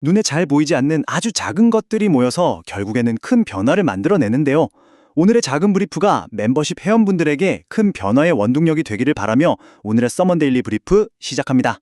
눈에 잘 보이지 않는 아주 작은 것들이 모여서 결국에는 큰 변화를 만들어내는데요. 오늘의 작은 브리프가 멤버십 회원분들에게 큰 변화의 원동력이 되기를 바라며 오늘의 서먼데일리 브리프 시작합니다.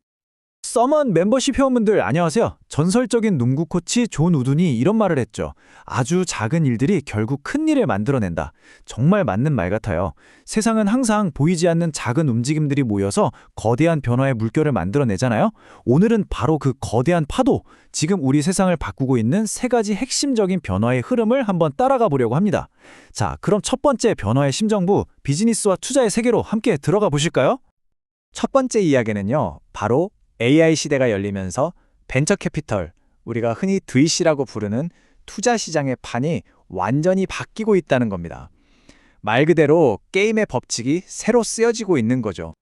서먼 멤버십 회원분들 안녕하세요. 전설적인 농구 코치 존 우든이 이런 말을 했죠. 아주 작은 일들이 결국 큰 일을 만들어낸다. 정말 맞는 말 같아요. 세상은 항상 보이지 않는 작은 움직임들이 모여서 거대한 변화의 물결을 만들어내잖아요. 오늘은 바로 그 거대한 파도, 지금 우리 세상을 바꾸고 있는 세 가지 핵심적인 변화의 흐름을 한번 따라가 보려고 합니다. 자, 그럼 첫 번째 변화의 심정부, 비즈니스와 투자의 세계로 함께 들어가 보실까요? 첫 번째 이야기는요. 바로 AI 시대가 열리면서 벤처 캐피털, 우리가 흔히 VC라고 부르는 투자 시장의 판이 완전히 바뀌고 있다는 겁니다. 말 그대로 게임의 법칙이 새로 쓰여지고 있는 거죠.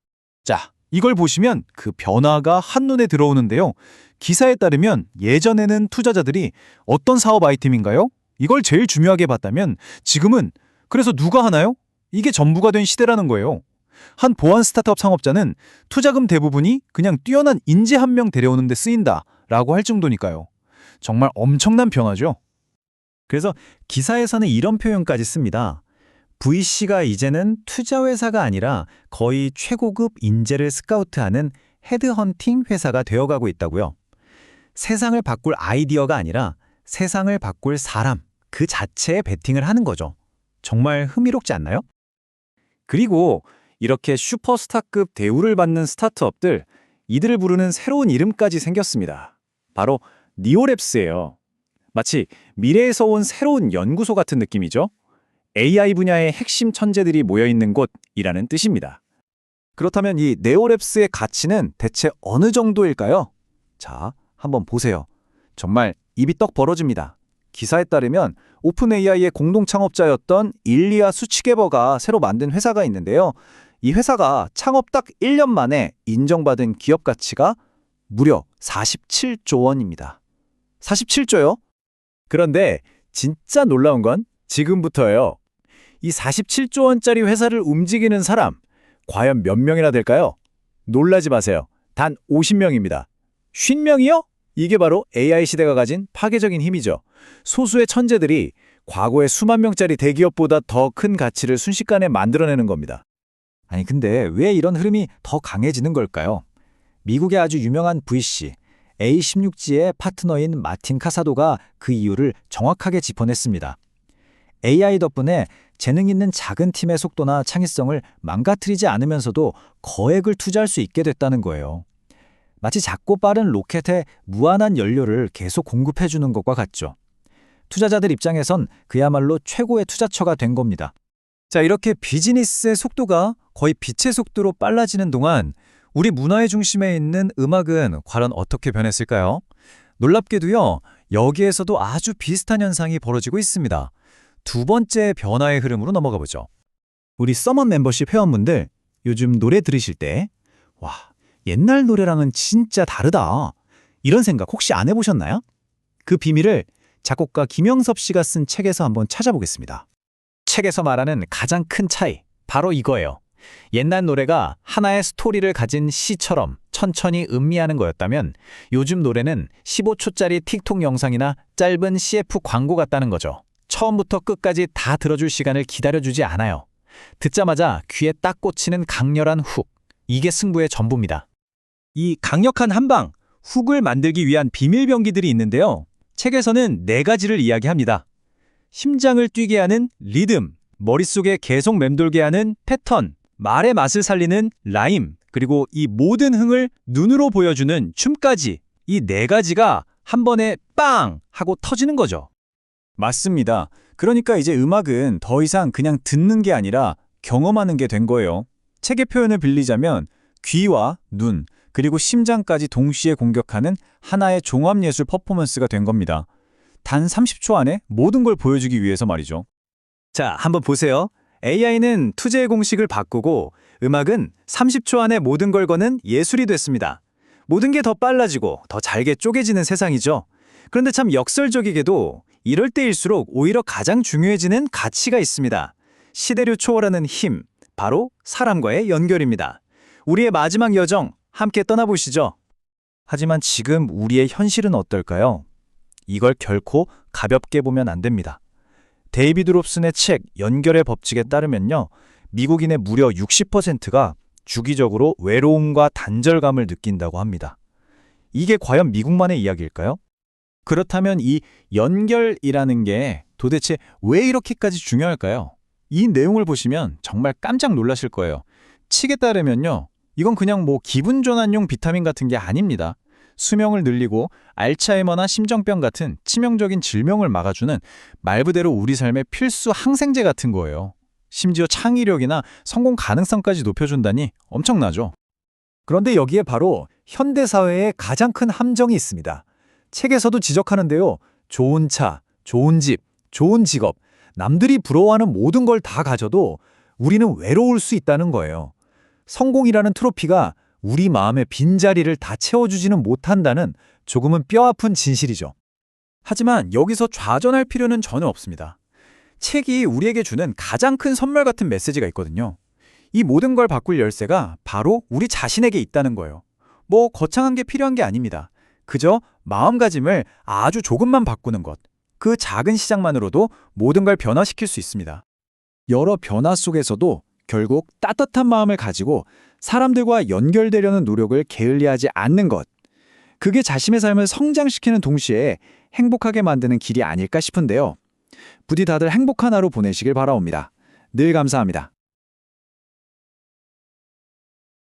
자, 이걸 보시면 그 변화가 한눈에 들어오는데요. 기사에 따르면 예전에는 투자자들이 어떤 사업 아이템인가요? 이걸 제일 중요하게 봤다면 지금은 그래서 누가 하나요? 이게 전부가 된 시대라는 거예요. 한 보안 스타트업 창업자는 투자금 대부분이 그냥 뛰어난 인재 한 명 데려오는 데 쓰인다라고 할 정도니까요. 정말 엄청난 변화죠. 그래서 기사에서는 이런 표현까지 씁니다. VC가 이제는 투자회사가 아니라 거의 최고급 인재를 스카우트하는 헤드헌팅 회사가 되어가고 있다고요. 세상을 바꿀 아이디어가 아니라 세상을 바꿀 사람, 그 자체에 베팅을 하는 거죠. 정말 흥미롭지 않나요? 그리고 이렇게 슈퍼스타급 대우를 받는 스타트업들, 이들을 부르는 새로운 이름까지 생겼습니다. 바로 니오랩스예요. 마치 미래에서 온 새로운 연구소 같은 느낌이죠. AI 분야의 핵심 천재들이 모여있는 곳이라는 뜻입니다. 그렇다면 이 네오랩스의 가치는 대체 어느 정도일까요? 자, 한번 보세요. 정말 입이 떡 벌어집니다. 기사에 따르면 오픈 AI의 공동 창업자였던 일리아 수치게버가 새로 만든 회사가 있는데요. 이 회사가 창업 딱 1년 만에 인정받은 기업 가치가 무려 47조 원입니다. 47조요? 그런데 진짜 놀라운 건 지금부터예요. 이 47조 원짜리 회사를 움직이는 사람, 과연 몇 명이나 될까요? 놀라지 마세요. 단 50명입니다. 50명이요? 이게 바로 AI 시대가 가진 파괴적인 힘이죠. 소수의 천재들이 과거의 수만 명짜리 대기업보다 더 큰 가치를 순식간에 만들어내는 겁니다. 아니 근데 왜 이런 흐름이 더 강해지는 걸까요? 미국의 아주 유명한 VC, A16G의 파트너인 마틴 카사도가 그 이유를 정확하게 짚어냈습니다. AI 덕분에 재능 있는 작은 팀의 속도나 창의성을 망가뜨리지 않으면서도 거액을 투자할 수 있게 됐다는 거예요. 마치 작고 빠른 로켓에 무한한 연료를 계속 공급해주는 것과 같죠. 투자자들 입장에선 그야말로 최고의 투자처가 된 겁니다. 자, 이렇게 비즈니스의 속도가 거의 빛의 속도로 빨라지는 동안 우리 문화의 중심에 있는 음악은 과연 어떻게 변했을까요? 놀랍게도요, 여기에서도 아주 비슷한 현상이 벌어지고 있습니다. 두 번째 변화의 흐름으로 넘어가 보죠. 우리 서먼 멤버십 회원분들, 요즘 노래 들으실 때 와, 옛날 노래랑은 진짜 다르다. 이런 생각 혹시 안 해보셨나요? 그 비밀을 작곡가 김영섭 씨가 쓴 책에서 한번 찾아보겠습니다. 책에서 말하는 가장 큰 차이, 바로 이거예요. 옛날 노래가 하나의 스토리를 가진 시처럼 천천히 음미하는 거였다면 요즘 노래는 15초짜리 틱톡 영상이나 짧은 CF 광고 같다는 거죠. 처음부터 끝까지 다 들어줄 시간을 기다려주지 않아요. 듣자마자 귀에 딱 꽂히는 강렬한 훅, 이게 승부의 전부입니다. 이 강력한 한방, 훅을 만들기 위한 비밀 병기들이 있는데요. 책에서는 4가지를 이야기합니다. 심장을 뛰게 하는 리듬, 머릿속에 계속 맴돌게 하는 패턴, 말의 맛을 살리는 라임, 그리고 이 모든 흥을 눈으로 보여주는 춤까지, 이 4가지가 한 번에 빵! 하고 터지는 거죠. 맞습니다. 그러니까 이제 음악은 더 이상 그냥 듣는 게 아니라 경험하는 게 된 거예요. 책의 표현을 빌리자면 귀와 눈, 그리고 심장까지 동시에 공격하는 하나의 종합예술 퍼포먼스가 된 겁니다. 단 30초 안에 모든 걸 보여주기 위해서 말이죠. 자, 한번 보세요. AI는 투자의 공식을 바꾸고 음악은 30초 안에 모든 걸 거는 예술이 됐습니다. 모든 게 더 빨라지고 더 잘게 쪼개지는 세상이죠. 그런데 참 역설적이게도 이럴 때일수록 오히려 가장 중요해지는 가치가 있습니다. 시대를 초월하는 힘, 바로 사람과의 연결입니다. 우리의 마지막 여정 함께 떠나보시죠. 하지만 지금 우리의 현실은 어떨까요? 이걸 결코 가볍게 보면 안 됩니다. 데이비드 롭슨의 책 연결의 법칙에 따르면요. 미국인의 무려 60%가 주기적으로 외로움과 단절감을 느낀다고 합니다. 이게 과연 미국만의 이야기일까요? 그렇다면 이 연결이라는 게 도대체 왜 이렇게까지 중요할까요? 이 내용을 보시면 정말 깜짝 놀라실 거예요. 책에 따르면요. 이건 그냥 기분 전환용 비타민 같은 게 아닙니다. 수명을 늘리고 알츠하이머나 심정병 같은 치명적인 질병을 막아주는 말 그대로 우리 삶의 필수 항생제 같은 거예요. 심지어 창의력이나 성공 가능성까지 높여준다니 엄청나죠. 그런데 여기에 바로 현대사회의 가장 큰 함정이 있습니다. 책에서도 지적하는데요. 좋은 차, 좋은 집, 좋은 직업, 남들이 부러워하는 모든 걸 다 가져도 우리는 외로울 수 있다는 거예요. 성공이라는 트로피가 우리 마음의 빈자리를 다 채워주지는 못한다는 조금은 뼈아픈 진실이죠. 하지만 여기서 좌절할 필요는 전혀 없습니다. 책이 우리에게 주는 가장 큰 선물 같은 메시지가 있거든요. 이 모든 걸 바꿀 열쇠가 바로 우리 자신에게 있다는 거예요. 거창한 게 필요한 게 아닙니다. 그저 마음가짐을 아주 조금만 바꾸는 것. 그 작은 시작만으로도 모든 걸 변화시킬 수 있습니다. 여러 변화 속에서도 결국 따뜻한 마음을 가지고 사람들과 연결되려는 노력을 게을리하지 않는 것. 그게 자신의 삶을 성장시키는 동시에 행복하게 만드는 길이 아닐까 싶은데요. 부디 다들 행복한 하루 보내시길 바라옵니다. 늘 감사합니다.